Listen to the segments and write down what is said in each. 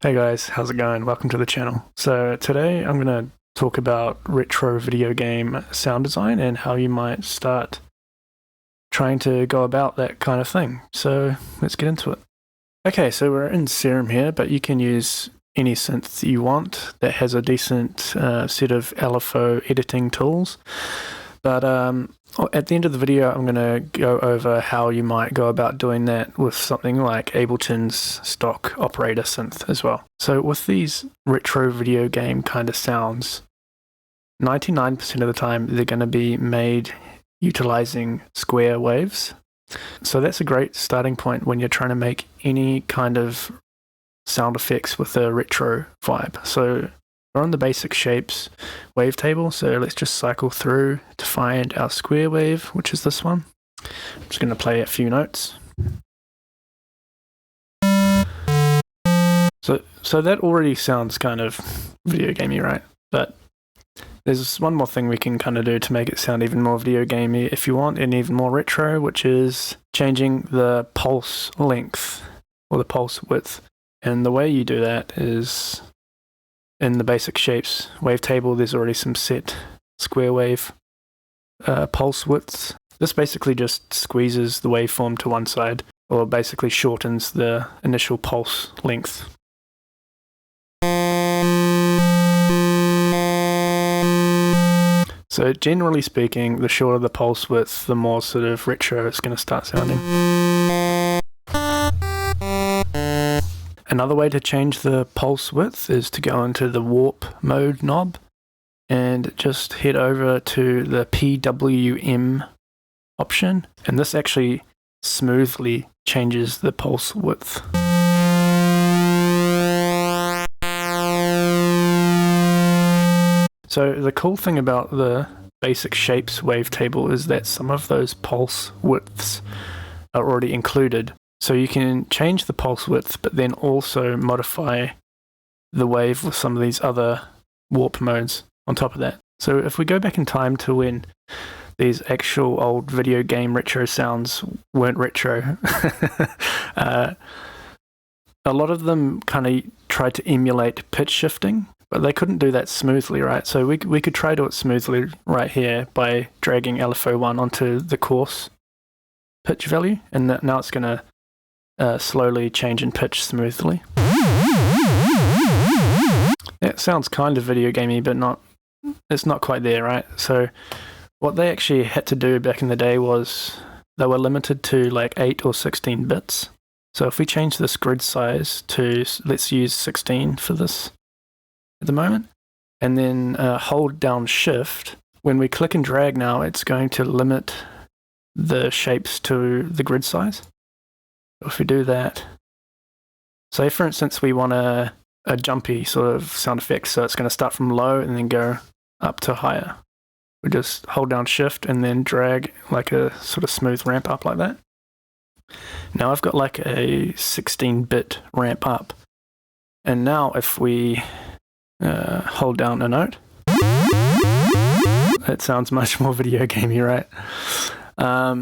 Hey guys, how's it going? Welcome to the channel. So today I'm going to talk about retro video game sound design and how you might start trying to go about that kind of thing. So let's get into it. Okay, so we're in Serum here, but you can use any synth you want that has a decent set of LFO editing tools. But at the end of the video, I'm going to go over how you might go about doing that with something like Ableton's stock operator synth as well. So with these retro video game kind of sounds, 99% of the time they're going to be made utilizing square waves. So that's a great starting point when you're trying to make any kind of sound effects with a retro vibe. So we're on the basic shapes wavetable, so let's just cycle through to find our square wave, which is this one. I'm just going to play a few notes. So that already sounds kind of video gamey, right? But there's one more thing we can kind of do to make it sound even more video gamey if you want, and even more retro, which is changing the pulse length or the pulse width. And the way you do that is in the basic shapes wavetable, there's already some set square wave pulse widths. This basically just squeezes the waveform to one side, or basically shortens the initial pulse length. So generally speaking, the shorter the pulse width, the more sort of retro it's going to start sounding. Another way to change the pulse width is to go into the warp mode knob and just head over to the PWM option, and this actually smoothly changes the pulse width. So the cool thing about the basic shapes wavetable is that some of those pulse widths are already included. So you can change the pulse width, but then also modify the wave with some of these other warp modes on top of that. So if we go back in time to when these actual old video game retro sounds weren't retro, a lot of them kind of tried to emulate pitch shifting, but they couldn't do that smoothly, right? So we could try to do it smoothly right here by dragging LFO1 onto the coarse pitch value, and now it's going to slowly change in pitch smoothly. It sounds kind of video gamey, but it's not quite there, right? So what they actually had to do back in the day was they were limited to like 8 or 16 bits. So if we change this grid size to, let's use 16 for this at the moment, and then hold down shift, when we click and drag now, it's going to limit the shapes to the grid size. If we do that, say for instance we want a jumpy sort of sound effect, so it's going to start from low and then go up to higher. We just hold down shift and then drag like a sort of smooth ramp up like that. Now I've got like a 16-bit ramp up, and now if we hold down a note, it sounds much more video gamey, right?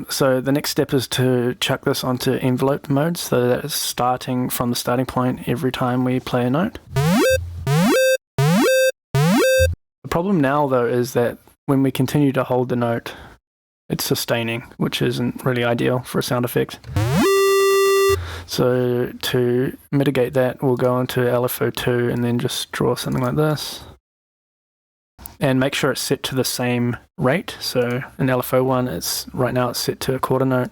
So the next step is to chuck this onto envelope mode, so that it's starting from the starting point every time we play a note. The problem now though is that when we continue to hold the note, it's sustaining, which isn't really ideal for a sound effect. So to mitigate that, we'll go into LFO2 and then just draw something like this. And make sure it's set to the same rate. So in LFO1, right now it's set to a quarter note,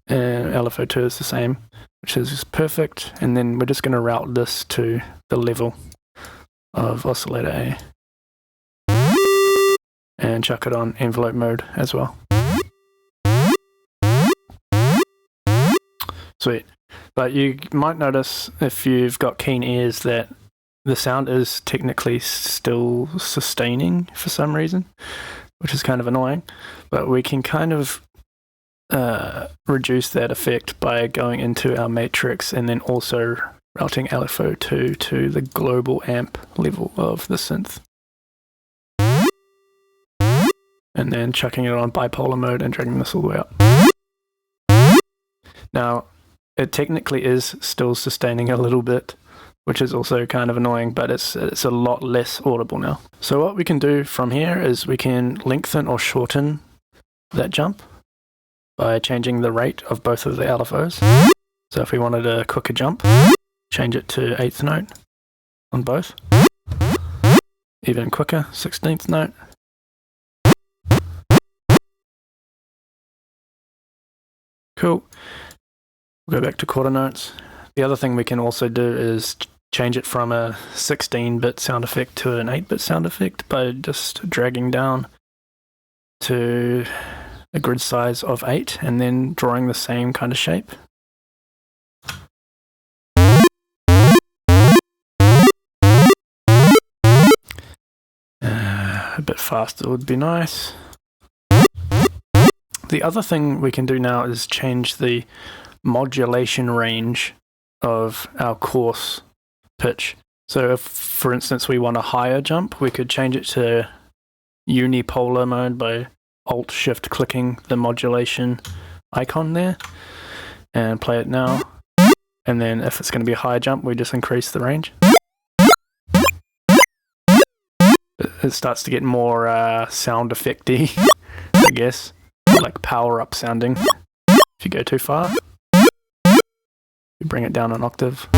and LFO2 is the same, which is perfect. And then we're just going to route this to the level of oscillator A and chuck it on envelope mode as well. Sweet. But you might notice, if you've got keen ears, that the sound is technically still sustaining for some reason, which is kind of annoying, but we can kind of reduce that effect by going into our matrix and then also routing LFO2 to the global amp level of the synth. And then chucking it on bipolar mode and dragging this all the way up. Now, it technically is still sustaining a little bit, which is also kind of annoying, but it's a lot less audible now. So what we can do from here is we can lengthen or shorten that jump by changing the rate of both of the LFOs. So if we wanted a quicker jump, change it to 8th note on both. Even quicker, 16th note. Cool. We'll go back to quarter notes. The other thing we can also do is change it from a 16-bit sound effect to an 8-bit sound effect by just dragging down to a grid size of 8 and then drawing the same kind of shape. A bit faster would be nice. The other thing we can do now is change the modulation range of our coarse pitch. So if, for instance, we want a higher jump, we could change it to unipolar mode by Alt-Shift clicking the modulation icon there and play it now. And then if it's going to be a higher jump, we just increase the range. It starts to get more sound effecty, I guess, like power up sounding. If you go too far, you bring it down an octave.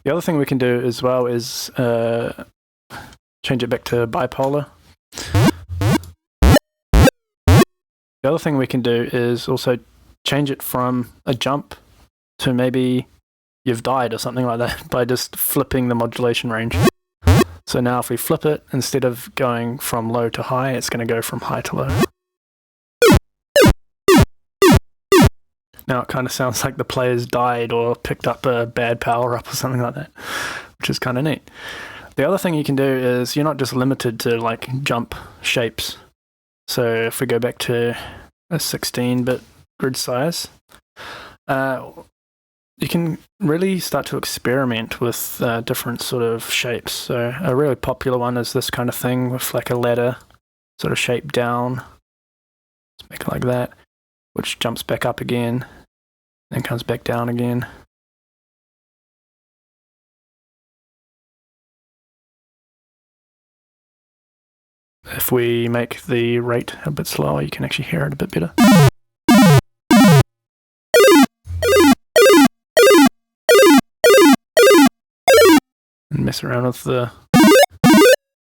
The other thing we can do as well is change it back to bipolar. The other thing we can do is also change it from a jump to maybe you've died or something like that by just flipping the modulation range. So now if we flip it, instead of going from low to high, it's going to go from high to low. Now it kind of sounds like the player's died or picked up a bad power-up or something like that, which is kind of neat. The other thing you can do is you're not just limited to like jump shapes. So if we go back to a 16-bit grid size, you can really start to experiment with different sort of shapes. So a really popular one is this kind of thing with like a ladder sort of shape down. Let's make it like that, which jumps back up again, then comes back down again. If we make the rate a bit slower, you can actually hear it a bit better. And mess around with the...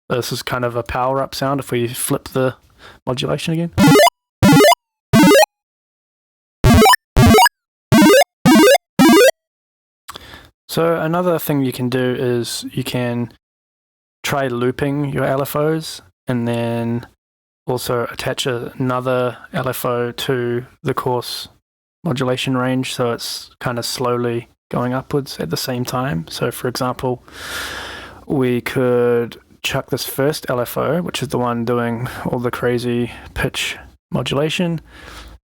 This is kind of a power-up sound if we flip the modulation again. So another thing you can do is you can try looping your LFOs and then also attach another LFO to the coarse modulation range so it's kind of slowly going upwards at the same time. So for example, we could chuck this first LFO, which is the one doing all the crazy pitch modulation.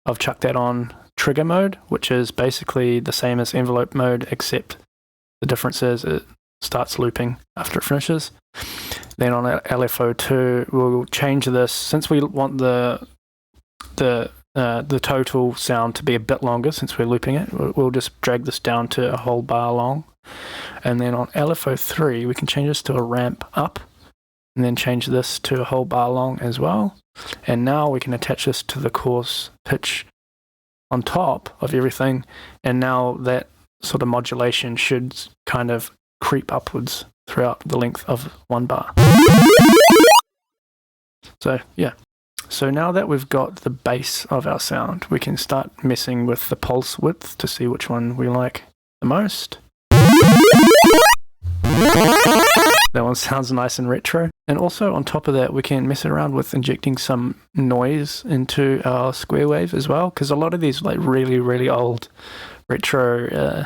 I've chucked that on trigger mode, which is basically the same as envelope mode, except the difference is it starts looping after it finishes. Then on LFO2, we'll change this, since we want the total sound to be a bit longer since we're looping it, we'll just drag this down to a whole bar long. And then on LFO3, we can change this to a ramp up and then change this to a whole bar long as well. And now we can attach this to the coarse pitch on top of everything. And now that sort of modulation should kind of creep upwards throughout the length of one bar. So yeah. So now that we've got the base of our sound, we can start messing with the pulse width to see which one we like the most. That one sounds nice and retro. And also on top of that, we can mess around with injecting some noise into our square wave as well, because a lot of these like really, really old retro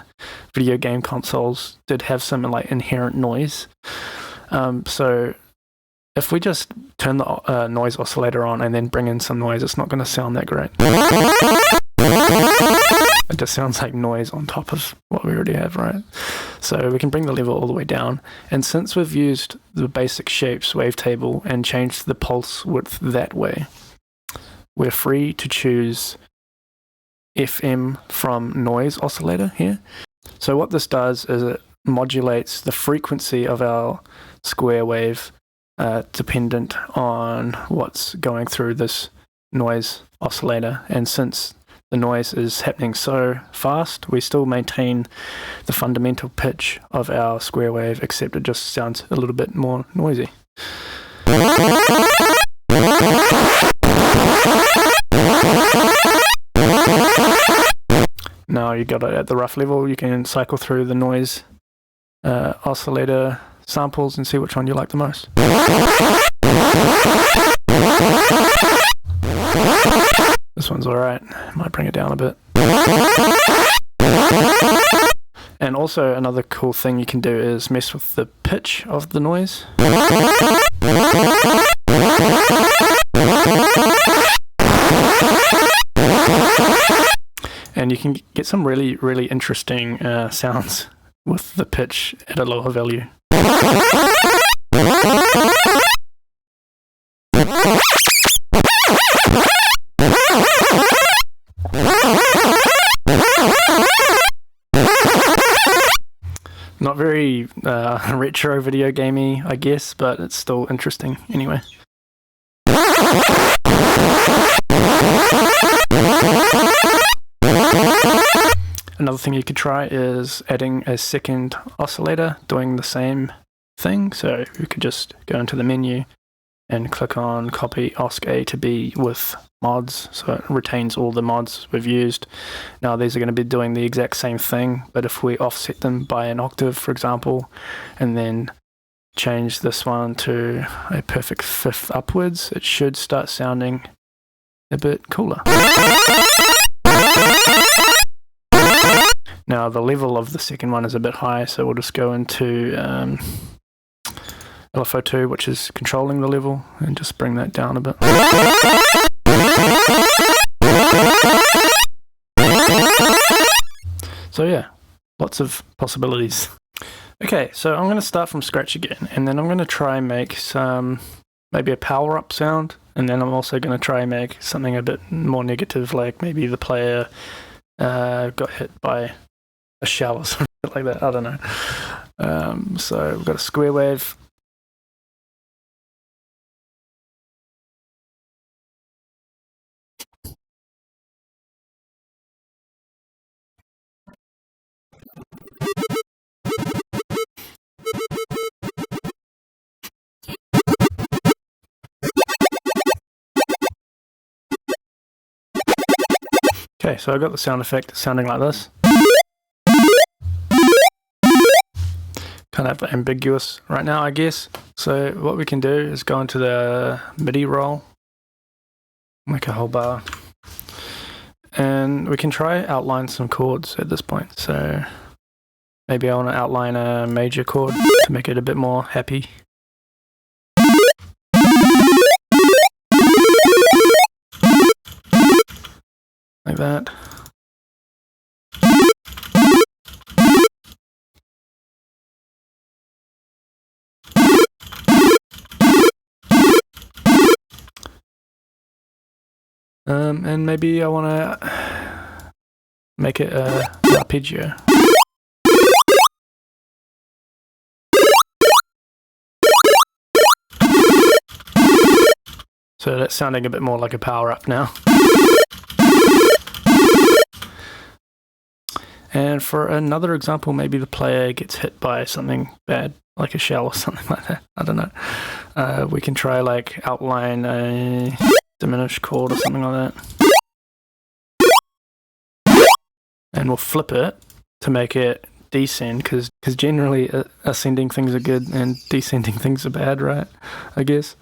video game consoles did have some like inherent noise. So if we just turn the noise oscillator on and then bring in some noise, it's not going to sound that great. It just sounds like noise on top of what we already have, right? So we can bring the level all the way down. And since we've used the basic shapes wavetable and changed the pulse width that way, we're free to choose FM from noise oscillator here. So what this does is it modulates the frequency of our square wave dependent on what's going through this noise oscillator. And since the noise is happening so fast, we still maintain the fundamental pitch of our square wave, except it just sounds a little bit more noisy. Now you got it at the rough level, you can cycle through the noise oscillator samples and see which one you like the most. This one's alright, might bring it down a bit. And also another cool thing you can do is mess with the pitch of the noise. And you can get some really, really interesting sounds with the pitch at a lower value. Not very retro video gamey, I guess, but it's still interesting anyway. Another thing you could try is adding a second oscillator doing the same thing. So you could just go into the menu and click on copy OSC A to B with mods, so it retains all the mods we've used. Now these are going to be doing the exact same thing, but if we offset them by an octave, for example, and then change this one to a perfect fifth upwards, it should start sounding a bit cooler. Now the level of the second one is a bit high, so we'll just go into LFO2, which is controlling the level, and just bring that down a bit. So yeah, lots of possibilities. Okay, so I'm going to start from scratch again, and then I'm going to try and make some, maybe a power up sound, and then I'm also going to try and make something a bit more negative, like maybe the player got hit by a shower or something like that, I don't know. So we've got a square wave. Okay, so I've got the sound effect sounding like this. Kind of ambiguous right now, I guess. So what we can do is go into the MIDI roll, make a whole bar, and we can try outline some chords at this point. So maybe I want to outline a major chord to make it a bit more happy. Like that. And maybe I want to make it an arpeggio. So that's sounding a bit more like a power up now. And for another example, maybe the player gets hit by something bad, like a shell or something like that. I don't know. We can try like outline a diminished chord or something like that. And we'll flip it to make it descend, because generally ascending things are good and descending things are bad, right? I guess.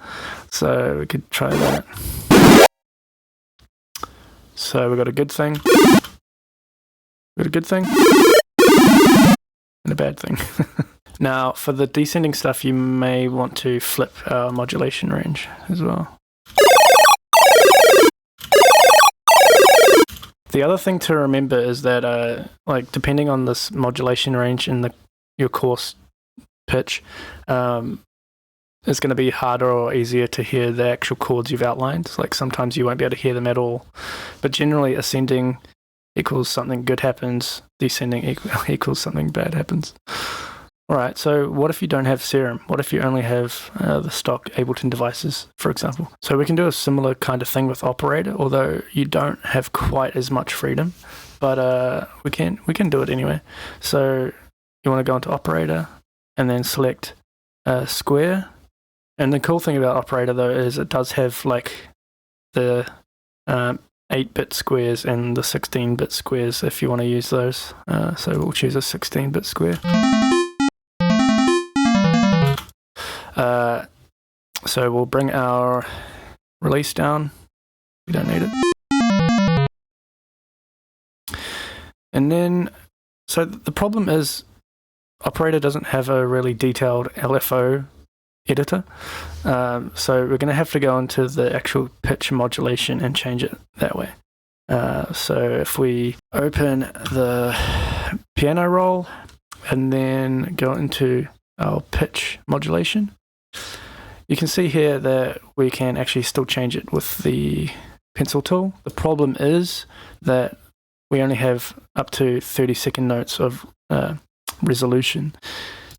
So we could try that. So we've got a good thing. We've got a good thing. And a bad thing. Now, for the descending stuff, you may want to flip our modulation range as well. The other thing to remember is that, like, depending on this modulation range and your course pitch, it's going to be harder or easier to hear the actual chords you've outlined. Like, sometimes you won't be able to hear them at all. But generally, ascending equals something good happens, descending equals something bad happens. Alright, so what if you don't have Serum? What if you only have the stock Ableton devices, for example? So we can do a similar kind of thing with Operator, although you don't have quite as much freedom, but we can do it anyway. So you want to go into Operator and then select Square. And the cool thing about Operator though is it does have like the 8-bit squares and the 16-bit squares if you want to use those. So we'll choose a 16-bit square. So we'll bring our release down. We don't need it. And then, so the problem is Operator doesn't have a really detailed LFO editor. So we're going to have to go into the actual pitch modulation and change it that way. So if we open the piano roll and then go into our pitch modulation, you can see here that we can actually still change it with the pencil tool. The problem is that we only have up to 30-second notes of resolution.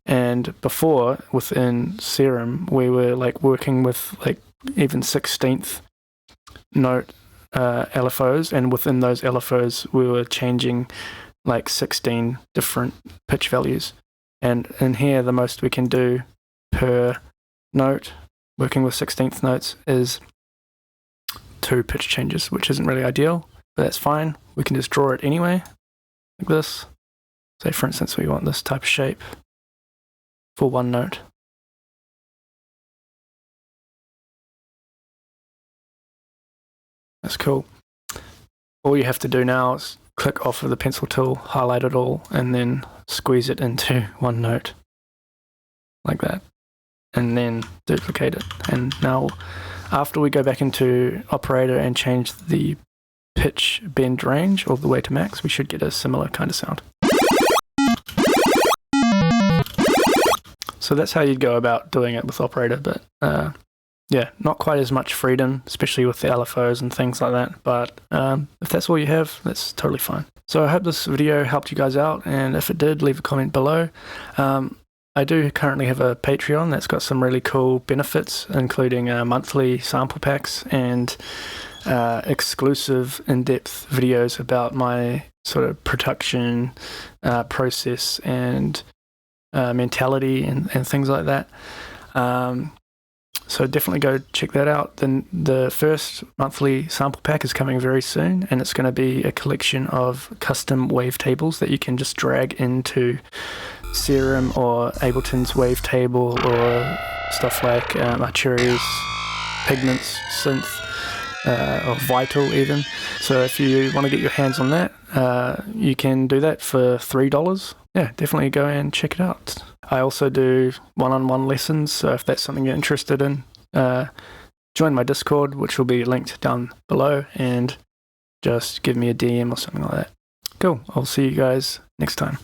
And before, within Serum, we were like working with like even 16th note LFOs, and within those LFOs we were changing like 16 different pitch values. And in here, the most we can do per note, working with 16th notes, is 2 pitch changes, which isn't really ideal, but that's fine. We can just draw it anyway, like this. Say, for instance, we want this type of shape for 1 note. That's cool. All you have to do now is click off of the pencil tool, highlight it all, and then squeeze it into 1 note, like that, and then duplicate it. And now, after we go back into Operator and change the pitch bend range all the way to max, we should get a similar kind of sound. So that's how you'd go about doing it with Operator, but yeah, not quite as much freedom, especially with the LFOs and things like that, but if that's all you have, that's totally fine. So I hope this video helped you guys out, and if it did, leave a comment below. I do currently have a Patreon that's got some really cool benefits, including monthly sample packs and exclusive in-depth videos about my sort of production process and mentality and things like that. So definitely go check that out. Then the first monthly sample pack is coming very soon, and it's going to be a collection of custom wavetables that you can just drag into Serum or Ableton's wavetable, or stuff like Archeri's Pigments, Synth, or Vital even. So if you want to get your hands on that, you can do that for $3. Yeah, definitely go and check it out. I also do one-on-one lessons, so if that's something you're interested in, join my Discord, which will be linked down below, and just give me a DM or something like that. Cool, I'll see you guys next time.